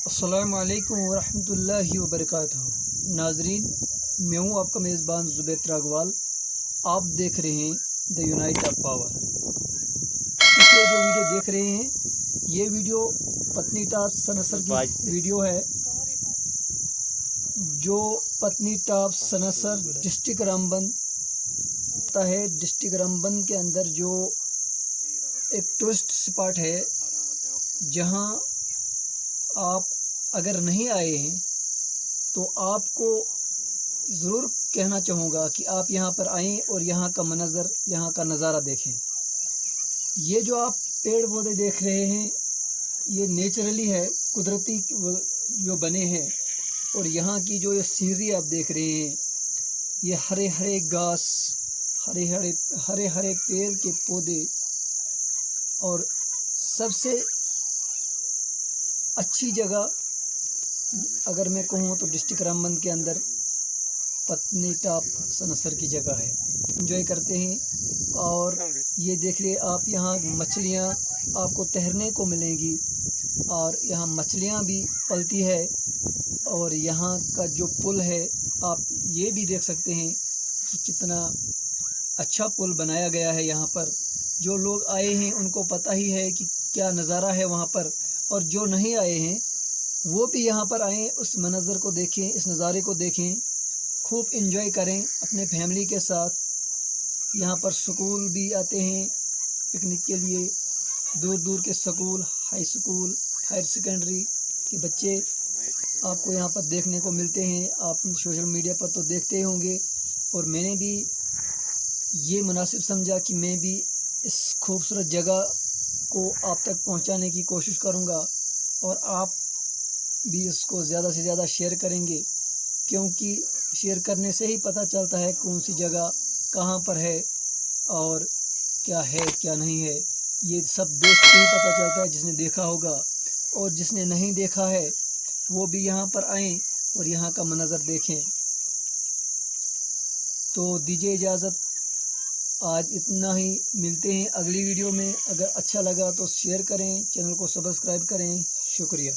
अस्सलामु अलैकुम वरहमतुल्लाहि वबरकातुहू। नाजरीन, मैं हूँ आपका मेज़बान ज़ुबैर त्रागवाल। आप देख रहे हैं द यूनाइट ऑफ पावर। पिछले जो वीडियो देख रहे हैं, ये वीडियो पत्नी टॉप सनसर की वीडियो है, जो पत्नी टॉप सनसर डिस्ट्रिक्ट रामबन है। डिस्ट्रिक्ट रामबन के अंदर जो एक टूरिस्ट स्पॉट है, जहाँ आप अगर नहीं आए हैं तो आपको ज़रूर कहना चाहूँगा कि आप यहाँ पर आएँ और यहाँ का मंज़र, यहाँ का नज़ारा देखें। ये जो आप पेड़ पौधे देख रहे हैं, ये नेचुरली है, कुदरती जो बने हैं। और यहाँ की जो ये सीनरी आप देख रहे हैं, ये हरे हरे घास, हरे हरे पेड़ के पौधे, और सबसे अच्छी जगह अगर मैं कहूँ तो डिस्ट्रिक्ट रामबन के अंदर पत्नी टॉप सनसर की जगह है। एंजॉय करते हैं। और ये देख लिए आप, यहाँ मछलियाँ आपको तैरने को मिलेंगी, और यहाँ मछलियाँ भी पलती है। और यहाँ का जो पुल है, आप ये भी देख सकते हैं कि कितना अच्छा पुल बनाया गया है। यहाँ पर जो लोग आए हैं उनको पता ही है कि क्या नज़ारा है वहाँ पर, और जो नहीं आए हैं वो भी यहाँ पर आएँ, उस मंज़र को देखें, इस नज़ारे को देखें, खूब एंजॉय करें अपने फैमिली के साथ। यहाँ पर स्कूल भी आते हैं पिकनिक के लिए, दूर दूर के school, high school, higher secondary के बच्चे आपको यहाँ पर देखने को मिलते हैं। आप सोशल मीडिया पर तो देखते ही होंगे, और मैंने भी ये मुनासिब समझा कि मैं भी इस खूबसूरत जगह को आप तक पहुँचाने की कोशिश करूँगा, और आप भी इसको ज़्यादा से ज़्यादा शेयर करेंगे, क्योंकि शेयर करने से ही पता चलता है कौन सी जगह कहाँ पर है और क्या है क्या नहीं है। ये सब देख के ही पता चलता है, जिसने देखा होगा। और जिसने नहीं देखा है वो भी यहाँ पर आएँ और यहाँ का मंज़र देखें। तो दीजिए इजाज़त, आज इतना ही। मिलते हैं अगली वीडियो में। अगर अच्छा लगा तो शेयर करें, चैनल को सब्सक्राइब करें। शुक्रिया।